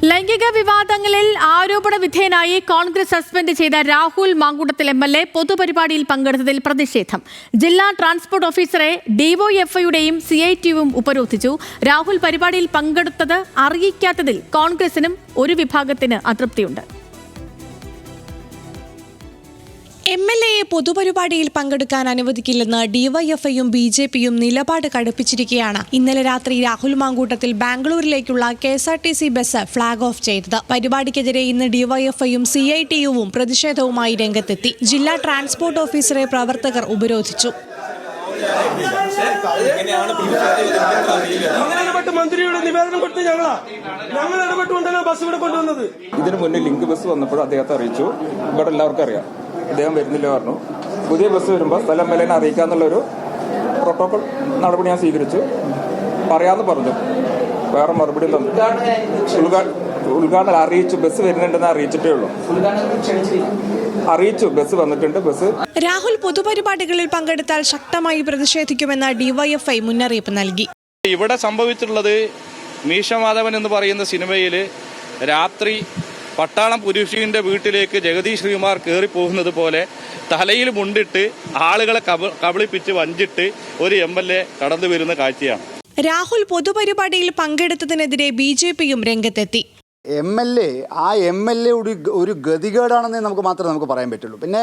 ലൈംഗിക വിവാദങ്ങളിൽ ആരോപണ വിധേയനായി കോൺഗ്രസ് സസ്പെൻഡ് ചെയ്ത രാഹുൽ മാങ്കൂട്ടത്തിൽ MLA പൊതുപരിപാടിയിൽ പങ്കെടുത്തതിൽ പ്രതിഷേധം. ജില്ലാ ട്രാൻസ്പോർട്ട് ഓഫീസറെ ഡിവൈഎഫ്ഐയുടെയും CITUവും ഉപരോധിച്ചു. രാഹുൽ പരിപാടിയിൽ പങ്കെടുത്തത് അറിയിക്കാത്തതിൽ കോൺഗ്രസിനും ഒരു വിഭാഗത്തിന് അതൃപ്തിയുണ്ട്. MLAയെ പൊതുപരിപാടിയിൽ പങ്കെടുക്കാൻ അനുവദിക്കില്ലെന്ന് ഡിവൈഎഫ്ഐയും BJPയും നിലപാട് കടുപ്പിച്ചിരിക്കുകയാണ്. ഇന്നലെ രാത്രി രാഹുൽ മാങ്കൂട്ടത്തിൽ ബാംഗ്ലൂരിലേക്കുള്ള KSRTC ബസ് ഫ്ളാഗ് ഓഫ് ചെയ്തത്. പരിപാടിക്കെതിരെ ഇന്ന് ഡിവൈഎഫ്ഐയും CITUവും പ്രതിഷേധവുമായി രംഗത്തെത്തി. ജില്ലാ ട്രാൻസ്പോർട്ട് ഓഫീസറെ പ്രവർത്തകർ ഉപരോധിച്ചു. മന്ത്രിയുടെ നിവേദനം കൊടുത്ത് ഞങ്ങൾ ഇടപെട്ടുകൊണ്ടാണ് ബസ് ഇവിടെ കൊണ്ടുവന്നത്. ഇതിനു മുന്നേ ലിങ്ക് ബസ് വന്നപ്പോൾ അദ്ദേഹത്തെ അറിയിച്ചു. ഇവിടെ എല്ലാവർക്കും അറിയാം, അദ്ദേഹം വരുന്നില്ല പറഞ്ഞു. പുതിയ ബസ് വരുമ്പോൾ സ്ഥലം MLAനെ അറിയിക്കാന്നുള്ളൊരു പ്രോട്ടോകോൾ നടപടി ഞാൻ സ്വീകരിച്ചു. പറയാമെന്ന് പറഞ്ഞു, വേറെ മറുപടി തന്നു. ഉദ്ഘാടനം അറിയിച്ചു, ബസ് വരുന്നുണ്ടെന്ന് അറിയിച്ചിട്ടേ ഉള്ളൂ. അറിയിച്ചു, ബസ് വന്നിട്ടുണ്ട്. ബസ് രാഹുൽ പൊതുപരിപാടികളിൽ പങ്കെടുത്താൽ ശക്തമായി പ്രതിഷേധിക്കുമെന്ന് ഡിവൈഎഫ്ഐ മുന്നറിയിപ്പ് നൽകി. ഇവിടെ സംഭവിച്ചിട്ടുള്ളത് മീശമാധവൻ എന്ന് പറയുന്ന സിനിമയിൽ രാത്രി പട്ടാളം പുരുഷന്റെ വീട്ടിലേക്ക് ജഗദീഷ് ശ്രീകുമാർ കയറിപ്പോകുന്നത് പോലെ തലയിൽ മുണ്ടിട്ട് ആളുകളെ കബളിപ്പിച്ച് വഞ്ചിട്ട് ഒരു MLA കടന്നു വരുന്ന കാഴ്ചയാണ്. രാഹുൽ പൊതുപരിപാടിയിൽ പങ്കെടുത്തതിനെതിരെ BJPയും രംഗത്തെത്തി. MLA ഒരു ഗതികേടാണെന്നേ നമുക്ക് പറയാൻ പറ്റുള്ളൂ. പിന്നെ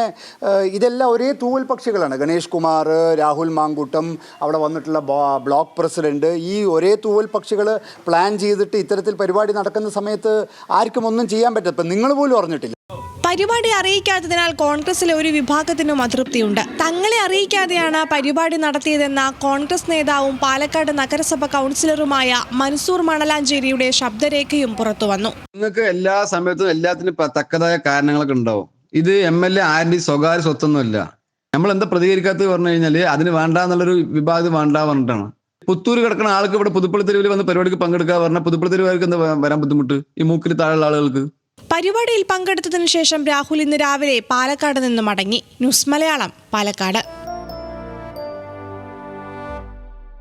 ഇതെല്ലാം ഒരേ തൂവൽ പക്ഷികളാണ്. ഗണേഷ് കുമാർ, രാഹുൽ മാങ്കൂട്ടം, അവിടെ വന്നിട്ടുള്ള ബ്ലോക്ക് പ്രസിഡന്റ്, ഈ ഒരേ തൂവൽ പക്ഷികൾ പ്ലാൻ ചെയ്തിട്ട് ഇത്തരത്തിൽ പരിപാടി നടക്കുന്ന സമയത്ത് ആർക്കും ഒന്നും ചെയ്യാൻ പറ്റില്ല. ഇപ്പം നിങ്ങൾ പോലും അറിഞ്ഞിട്ടില്ല. പരിപാടി അറിയിക്കാത്തതിനാൽ കോൺഗ്രസിലെ ഒരു വിഭാഗത്തിനും അതൃപ്തിയുണ്ട്. തങ്ങളെ അറിയിക്കാതെയാണ് പരിപാടി നടത്തിയതെന്ന കോൺഗ്രസ് നേതാവും പാലക്കാട് നഗരസഭ കൗൺസിലറുമായ മൻസൂർ മണലാഞ്ചേരിയുടെ ശബ്ദരേഖയും പുറത്തുവന്നു. നിങ്ങൾക്ക് എല്ലാ സമയത്തും എല്ലാത്തിനും തക്കതായ കാരണങ്ങളൊക്കെ ഉണ്ടാവും. ഇത് MLA ആരുടെയും സ്വകാര്യ സ്വത്തൊന്നുമല്ല. നമ്മൾ എന്താ പ്രതികരിക്കാത്തത് പറഞ്ഞു കഴിഞ്ഞാൽ അതിന് വേണ്ട എന്നുള്ളൊരു വിഭാഗം വേണ്ട പറഞ്ഞിട്ടാണ്. പുത്തൂർ കിടക്കുന്ന ആൾക്ക് ഇവിടെ പുതുപ്പള്ളി തെരുവിൽ വന്ന് പരിപാടിക്ക് പങ്കെടുക്കുക പറഞ്ഞാൽ പുതുപ്പള്ളി തെരുവുകാർക്ക് എന്താ വരാൻ ബുദ്ധിമുട്ട്? ഈ മൂക്കിൽ താഴെയുള്ള ആളുകൾക്ക്. പരിപാടിയിൽ പങ്കെടുത്തതിനു ശേഷം രാഹുൽ ഇന്ന് രാവിലെ പാലക്കാട് നിന്ന് മടങ്ങി. ന്യൂസ് മലയാളം, പാലക്കാട്.